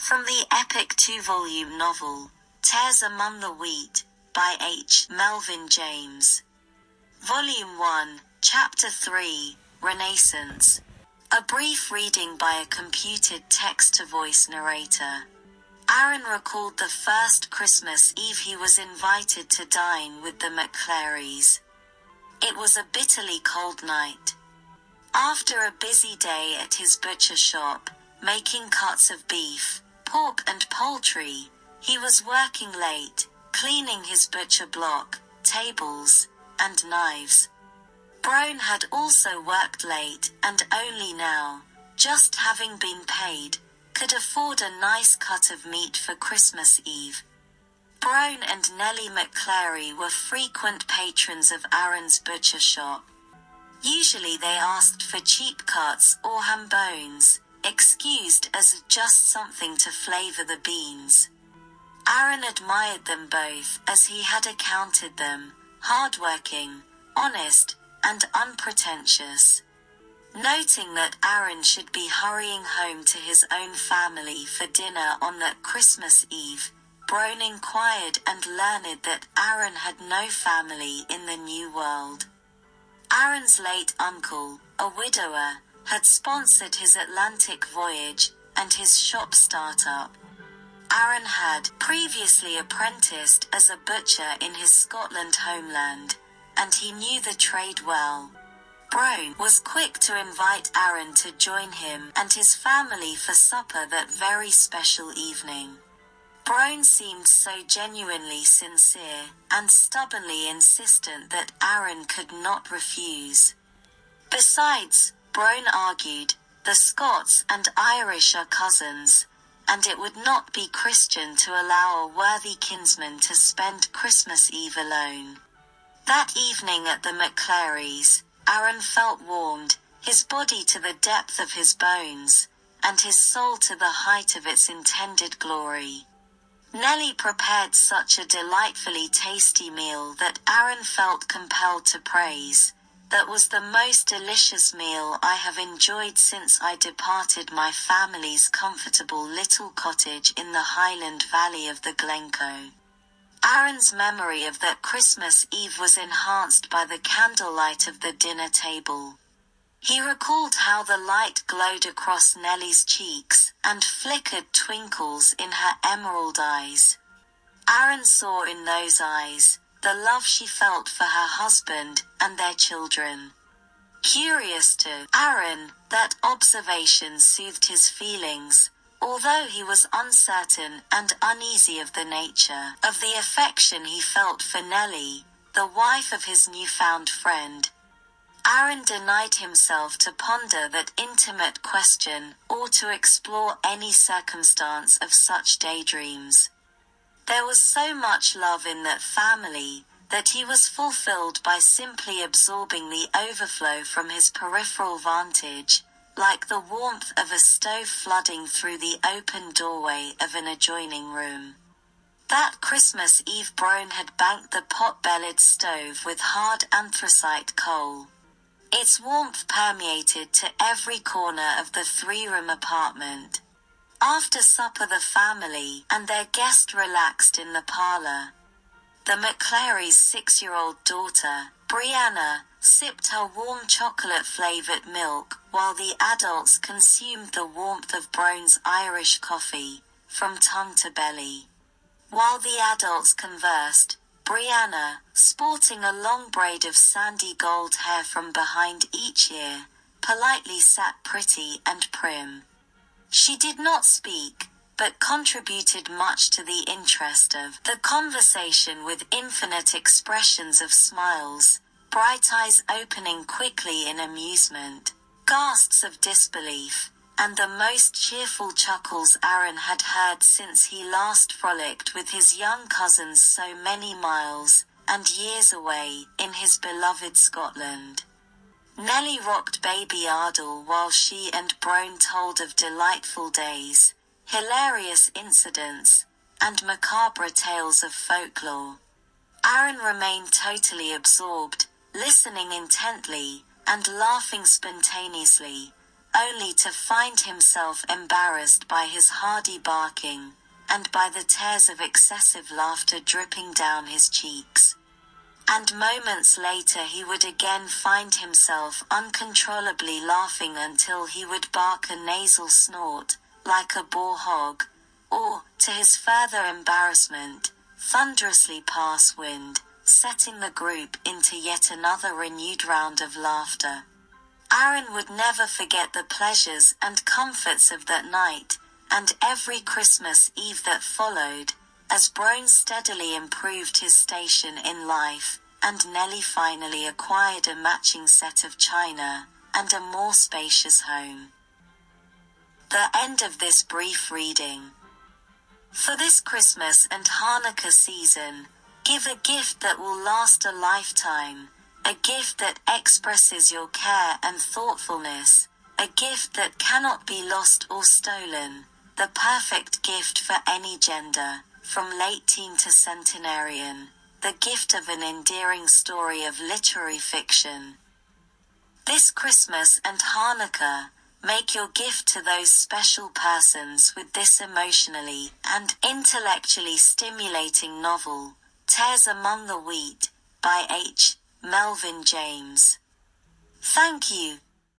From the epic 2-volume novel, Tares Among the Wheat, by H. Melvin James. Volume 1, Chapter 3, Renaissance. A brief reading by a computed text-to-voice narrator. Aaron recalled the first Christmas Eve he was invited to dine with the McClarys. It was a bitterly cold night. After a busy day at his butcher shop, making cuts of beef, pork and poultry, he was working late, cleaning his butcher block, tables, and knives. Brown had also worked late and only now, just having been paid, could afford a nice cut of meat for Christmas Eve. Brown and Nellie McClary were frequent patrons of Aaron's butcher shop. Usually they asked for cheap cuts or ham bones, excused as just something to flavor the beans. Aaron admired them both as he had accounted them hardworking, honest, and unpretentious. Noting that Aaron should be hurrying home to his own family for dinner on that Christmas Eve, Brown inquired and learned that Aaron had no family in the New World. Aaron's late uncle, a widower, had sponsored his Atlantic voyage and his shop startup. Aaron had previously apprenticed as a butcher in his Scotland homeland, and he knew the trade well. Brown was quick to invite Aaron to join him and his family for supper that very special evening. Brown seemed so genuinely sincere and stubbornly insistent that Aaron could not refuse. Besides, Brown argued, the Scots and Irish are cousins, and it would not be Christian to allow a worthy kinsman to spend Christmas Eve alone. That evening at the McClarys, Aaron felt warmed, his body to the depth of his bones, and his soul to the height of its intended glory. Nellie prepared such a delightfully tasty meal that Aaron felt compelled to praise. That was the most delicious meal I have enjoyed since I departed my family's comfortable little cottage in the Highland Valley of the Glencoe. Aaron's memory of that Christmas Eve was enhanced by the candlelight of the dinner table. He recalled how the light glowed across Nellie's cheeks and flickered twinkles in her emerald eyes. Aaron saw in those eyes the love she felt for her husband and their children. Curious to Aaron, that observation soothed his feelings, although he was uncertain and uneasy of the nature of the affection he felt for Nellie, the wife of his newfound friend. Aaron denied himself to ponder that intimate question or to explore any circumstance of such daydreams. There was so much love in that family that he was fulfilled by simply absorbing the overflow from his peripheral vantage, like the warmth of a stove flooding through the open doorway of an adjoining room. That Christmas Eve Brown had banked the pot-bellied stove with hard anthracite coal. Its warmth permeated to every corner of the three-room apartment. After supper the family and their guest relaxed in the parlor. The McClary's 6-year-old daughter, Brianna, sipped her warm chocolate-flavored milk, while the adults consumed the warmth of Brown's Irish coffee, from tongue to belly. While the adults conversed, Brianna, sporting a long braid of sandy gold hair from behind each ear, politely sat pretty and prim. She did not speak, but contributed much to the interest of the conversation with infinite expressions of smiles, bright eyes opening quickly in amusement, gasps of disbelief, and the most cheerful chuckles Aaron had heard since he last frolicked with his young cousins so many miles and years away in his beloved Scotland. Nellie rocked baby Ardle while she and Brown told of delightful days, hilarious incidents, and macabre tales of folklore. Aaron remained totally absorbed, listening intently, and laughing spontaneously, only to find himself embarrassed by his hearty barking, and by the tears of excessive laughter dripping down his cheeks. And moments later he would again find himself uncontrollably laughing until he would bark a nasal snort, like a boar hog, or, to his further embarrassment, thunderously pass wind, setting the group into yet another renewed round of laughter. Aaron would never forget the pleasures and comforts of that night, and every Christmas Eve that followed, as Brone steadily improved his station in life, and Nellie finally acquired a matching set of china, and a more spacious home. The end of this brief reading. For this Christmas and Hanukkah season, give a gift that will last a lifetime, a gift that expresses your care and thoughtfulness, a gift that cannot be lost or stolen, the perfect gift for any gender, from late teen to centenarian, the gift of an endearing story of literary fiction. This Christmas and Hanukkah, make your gift to those special persons with this emotionally and intellectually stimulating novel, Tares Among the Wheat, by H. Melvin James. Thank you.